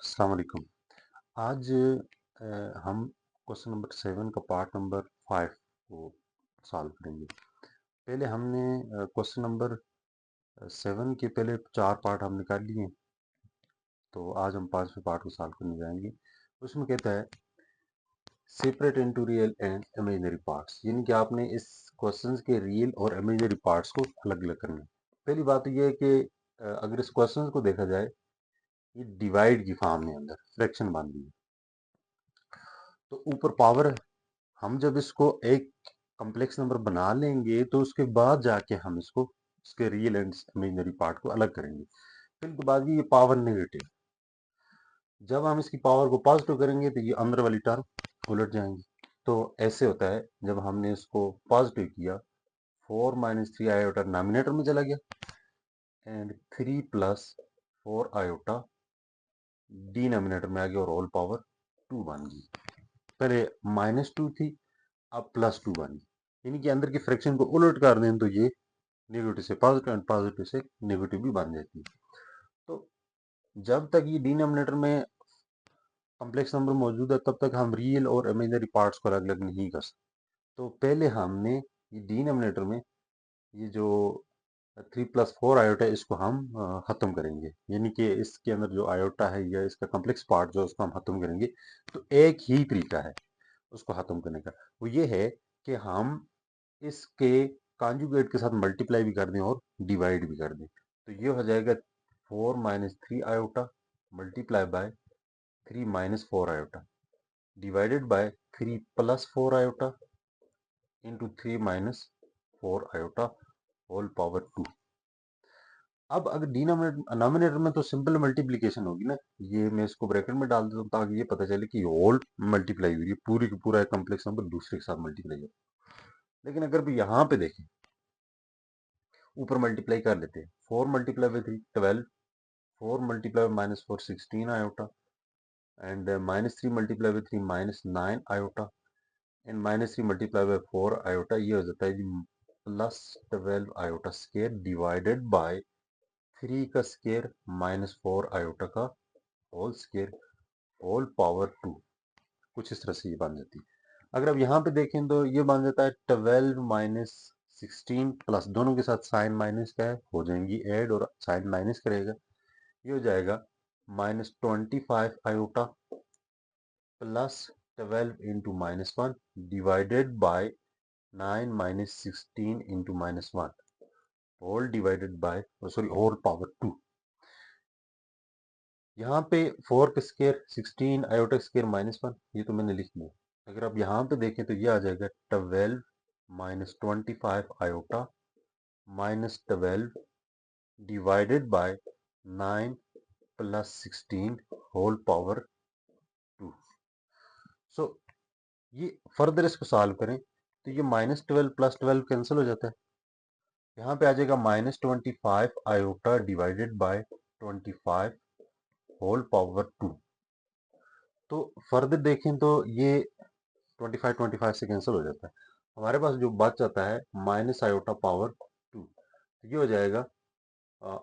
अस्सलाम वालेकुम। आज हम क्वेश्चन नंबर 7 का पार्ट नंबर 5 को सॉल्व करेंगे। पहले हमने क्वेश्चन नंबर 7 के पहले 4 पार्ट हम निकाल लिए, तो आज हम 5वें पार्ट को सॉल्व करने जाएंगे। उसमें कहता है separate into real and imaginary parts, यानी कि आपने इस क्वेश्चन के रियल और इमेजिनरी पार्ट्स को अलग अलग करना है। पहली बात तो यह है कि अगर इस क्वेश्चन को देखा जाए, ये डिवाइड की फॉर्म में अंदर फ्रैक्शन बन रही है, तो ऊपर पावर है। हम जब इसको एक कॉम्प्लेक्स नंबर बना लेंगे तो उसके बाद जाके हम इसको इसके रियल एंड इमेजिनरी पार्ट को अलग करेंगे। फिर उसके बाद ये पावर नेगेटिव, जब हम इसकी पावर को पॉजिटिव करेंगे तो ये अंदर वाली टर्म उलट जाएंगी। तो ऐसे होता है जब हमने इसको पॉजिटिव किया, 4 माइनस 3 आयोटा नॉमिनेटर में चला गया एंड 3 प्लस 4 आयोटा डिनोमिनेटर में आ गया और होल पावर 2 बन गई। पहले -2 थी, अब +2 बन गई, यानी कि अंदर की फ्रैक्शन को उलट कर दें तो ये नेगेटिव से पॉजिटिव एंड पॉजिटिव से नेगेटिव भी बन जाती है। तो जब तक ये डिनोमिनेटर में कॉम्प्लेक्स नंबर मौजूद है तब तक हम रियल और इमेजिनरी पार्ट्स को अलग अलग नहीं कर सकते। तो पहले हमने ये डिनोमिनेटर में ये जो 3 प्लस 4 आयोटा है इसको हम खत्म करेंगे, यानी कि इसके अंदर जो आयोटा है या इसका कॉम्प्लेक्स पार्ट जो उसको हम खत्म करेंगे। तो एक ही तरीका है उसको खत्म करने का, वो ये है कि हम इसके कॉन्जुगेट के साथ मल्टीप्लाई भी कर दें और डिवाइड भी कर दें। तो ये हो जाएगा 4 minus 3 iota multiply by 3 minus 4 iota divided by 3 plus 4 iota into 3 minus 4 iota whole power 2। अब अगर डिनोमिनेटर में तो सिंपल मल्टीप्लीकेशन होगी ना, ये मैं इसको ब्रैकेट में डाल देता हूँ ताकि ये पता चले कि होल मल्टीप्लाई हुई है, पूरी की पूरा कॉम्प्लेक्स नंबर दूसरे के साथ मल्टीप्लाई हो। लेकिन अगर भी यहाँ पे देखें, ऊपर मल्टीप्लाई कर लेते हैं, 4 multiply by 3 12, 4 multiply by -4 16 iota and -3 multiply by 3 -9 iota and -3 multiply by 4 iota, ये हो जाता है जी +12 आयोटा स्केयर डिवाइडेड बाय 3 का स्केयर -4 आयोटा का होल स्केयर होल पावर 2। कुछ इस तरह से ये बन जाती है। अगर आप यहाँ पे देखें तो ये बन जाता है 12 माइनस 16 प्लस, दोनों के साथ साइन माइनस का है, हो जाएंगी ऐड और साइन माइनस करेगा, ये हो जाएगा -25 iota plus 12 into -1 divided by 9 minus 16 into -1 whole divided by sorry whole power 2। यहाँ पे 4 का स्केयर 16 आयोटा स्केयर -1, ये तो मैंने लिख दिया। अगर आप यहाँ पे देखें तो ये आ जाएगा 12 minus 25 iota -12 divided by 9 plus 16 whole power 2। So ये फर्दर इसको सॉल्व करें तो ये -12 प्लस 12 कैंसिल हो जाता है। यहाँ पे आ जाएगा -25 iota divided by 25 whole power 2। तो फर्दर देखें तो ये 25 से कैंसिल हो जाता है, हमारे पास जो बच जाता है माइनस आयोटा पावर 2। तो ये हो जाएगा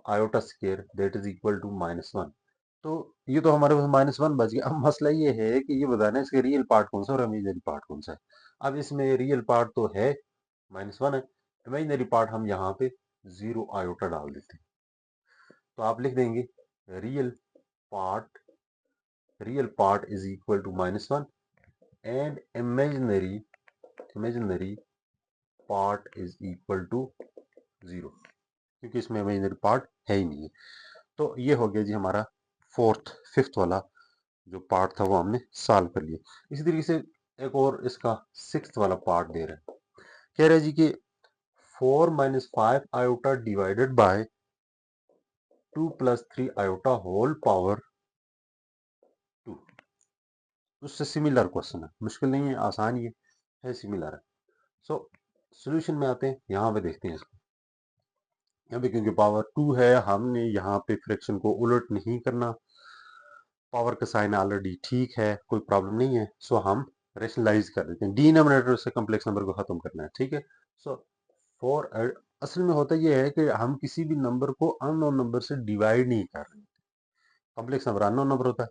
iota square that is equal to -1। तो ये तो हमारे पास -1 बच गया। अब मसला ये है कि ये बताना है इसके रियल पार्ट कौन सा और इमेजिनरी पार्ट कौन सा है। अब इसमें रियल पार्ट तो है -1 है, इमेजिनरी पार्ट हम यहाँ पे 0 आयोटा डाल देते हैं। तो आप लिख देंगे real part is equal to -1 and imaginary part is equal to 0, क्योंकि इसमें इमेजिनरी पार्ट है ही नहीं है। तो ये हो गया जी हमारा फिफ्थ वाला जो पार्ट था वो हमने सॉल्व कर लिया। इसी तरीके से एक और इसका सिक्स्थ वाला पार्ट दे रहा है, कह रहा है जी कि 4 minus 5 iota divided by 2 plus 3 iota whole power 2। उससे सिमिलर क्वेश्चन है, मुश्किल नहीं है, आसान ही है सिमिलर है। सो सोल्यूशन में आते हैं, यहाँ पे देखते हैं इसको। यहाँ पे क्योंकि पावर 2 है, हमने यहाँ पे फ्रैक्शन को उलट नहीं करना, पावर का साइन ऑलरेडी ठीक है, कोई प्रॉब्लम नहीं है। सो हम रेशनलाइज कर देते हैं, डिनोमिनेटर से कॉम्प्लेक्स नंबर को खत्म करना है, ठीक है। सो फॉर असल में होता यह है कि हम किसी भी नंबर को अननोन नंबर से डिवाइड नहीं कर रहे, कॉम्प्लेक्स नंबर अननोन नंबर होता है।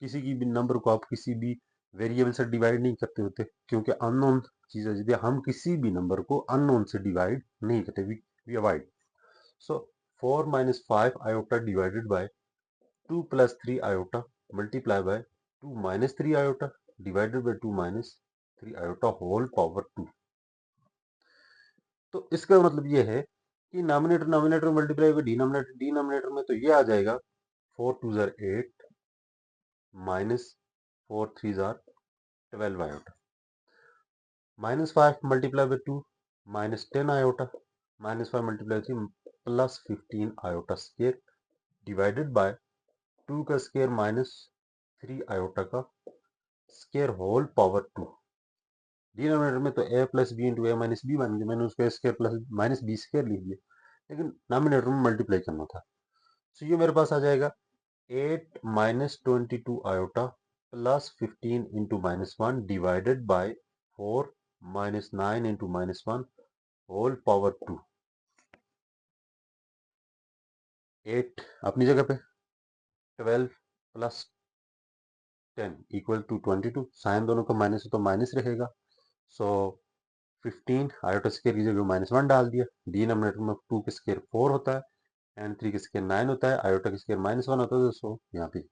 किसी की भी नंबर को आप किसी भी वेरिएबल से डिवाइड नहीं करते होते, क्योंकि अननोन चीज़ है, यदि हम किसी भी नंबर को अननोन से डिवाइड नहीं करते, we avoid. So 4 minus 5 iota divided by 2 plus 3 iota multiply by 2 minus 3 iota divided by 2 minus 3 iota whole power 2। तो इसका मतलब ये है कि nominator nominator multiply by denominator denominator में तो ये आ जाएगा 4 2 जार 8 माइनस 4 3 जार 12 iota minus 5 multiply by 2 minus 10 iota minus 5 multiply 3 plus 15 iota square divided by 2 का स्क्वायर माइनस 3 आयोटा का स्क्वायर होल पावर 2। डिनोमिनेटर में तो a plus B into A minus B बन गया, मैंने उसको square plus minus B square लिख दिया, लेकिन नॉमिनेटर में मल्टीप्लाई करना था। सो ये मेरे पास आ जाएगा 8 minus 22 iota plus 15 into minus 1 divided by 4 minus 9 into minus 1 whole power 2। 8 अपनी जगह पे, 12 प्लस 10 इक्वल टू 22, साइन दोनों का माइनस है तो माइनस रहेगा। सो 15 आयोटा स्क्वायर की जगह माइनस 1 डाल दिया, डिनोमिनेटर में 2 के स्क्वायर 4 होता है एंड 3 के स्क्वायर 9 होता है, आयोटा के स्क्वायर माइनस 1 होता है, सो यहाँ पे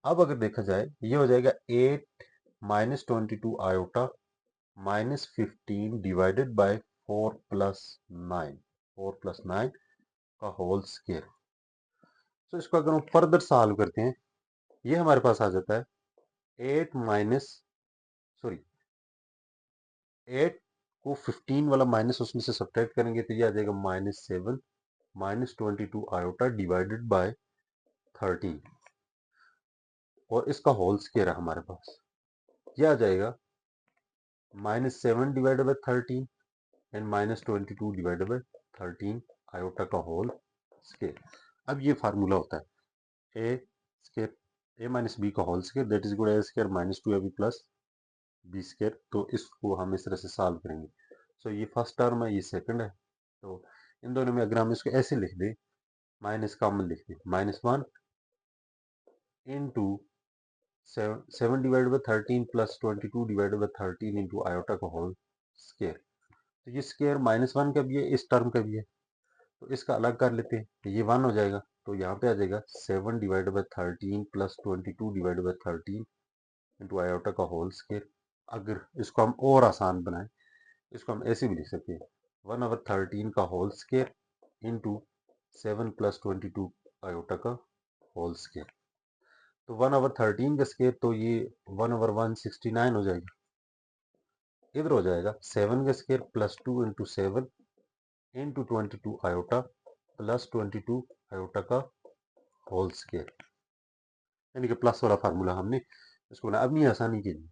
अब अगर देखा जाए ये हो जाएगा 8 minus 22 iota minus 15 divided by 4 plus 9 4 plus 9 का होल स्क्वायर। तो इसको अगर हम फर्दर सॉल्व करते हैं, ये हमारे पास आ जाता है 8 माइनस सॉरी 8 को 15 वाला माइनस उसमें से सब्ट्रैक्ट करेंगे तो ये आ जाएगा minus 7 minus 22 iota divided by 13 और इसका होल स्क्वायर है हमारे पास, ये आ जाएगा minus 7 divided by 13 and minus 22 divided by 13 iota का होल स्क्वायर। अब ये फार्मूला होता है A square A minus B का whole square that is equal A square minus 2 A B plus B square. तो इसको हम इस तरह से सॉल्व करेंगे। सो ये फर्स्ट टर्म है, ये सेकंड है, तो इन दोनों में अगर हम इसको ऐसे लिख दें, माइनस कॉमन लिख दें, minus 1 into 7 divided by 13 plus 22 divided by 13 into iota का होल स्क्वायर। तो ये स्क्वायर माइनस 1 का भी है, इस टर्म का भी है, तो इसका अलग कर लेते हैं, तो ये 1 हो जाएगा, तो यहाँ पे आ जाएगा 7 divided by 13 plus 22 divided by 13 into iota का होल स्क्वायर। अगर इसको हम और आसान बनाएं, इसको हम ऐसे भी लिख सकते हैं 1/13 का whole square into 7 plus 22 iota का होल स्क्वायर। तो 1/13 का स्क्वायर तो ये 1/169 हो जाएगा, इधर हो जाएगा 7 का square plus 2 into 7 into 22 iota plus 22 iota का होल स्क्वायर, यानी कि प्लस वाला फार्मूला हमने इसको बनाया। अब नहीं आसानी के लिए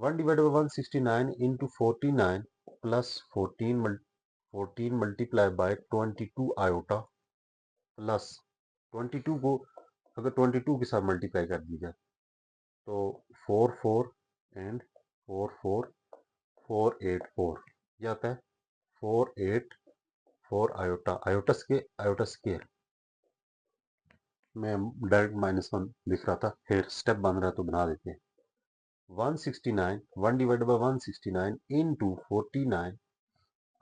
1 divide by 169 into 49 plus 14 multiply by 22 iota plus 22 को अगर 22 के साथ मल्टीप्लाई कर दी जाए तो 4 4 एंड 4 4 4 8 4 ये आता है 4 8 4 आयोटा आयोटा स्केयर मैं डायरेक्ट -1 लिख रहा था, फिर स्टेप बन रहा है तो बना देते हैं। 169 1 डिवाइड बाय 169 इंटू 49,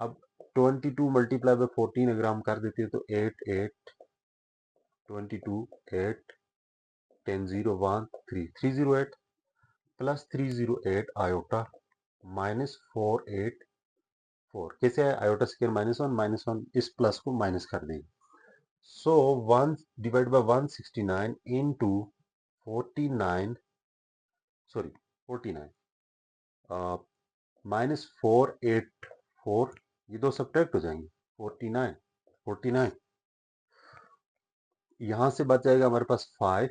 अब 22 मल्टीप्लाई बाय 14 अगर हम कर देते हैं तो 8 8 22 8 10 0 1 3 308 प्लस 308 आयोटा माइनस 484। कैसे है आयोटा स्क्वायर -1 इस प्लस को माइनस कर देंगे। सो 1 डिवाइड बाय 169 इंटू 49 सॉरी 49 -484, ये दो सब्ट्रैक्ट हो जाएंगे 49 49, यहाँ से बच जाएगा हमारे पास 5,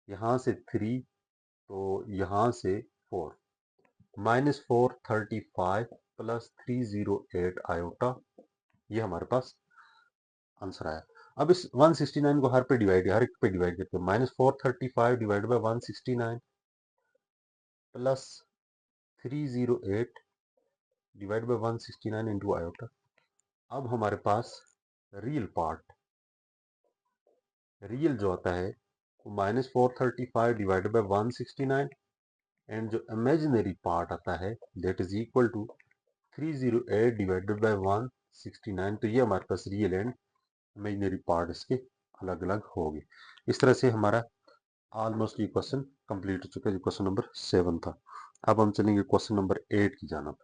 यहाँ से 3, तो यहाँ से 4, -435 प्लस 308 आयोटा, ये हमारे पास आंसर आया। अब इस 169 को हर एक पे डिवाइड करते हैं, -435 divide by 169 plus 308 divide by 169 into iota. अब हमारे पास रियल पार्ट रियल जो आता है वो -435 डिवाइडेड बाय 169, एंड जो इमेजिनरी पार्ट आता है that is equal to 308 divided by 169। तो ये हमारे पास रियल एंड इमेजिनरी पार्ट इसके अलग अलग हो गए। इस तरह से हमारा ऑलमोस्ट ये क्वेश्चन कंप्लीट हो चुका है, जो क्वेश्चन नंबर 7 था। अब हम चलेंगे क्वेश्चन नंबर 8 की जानब।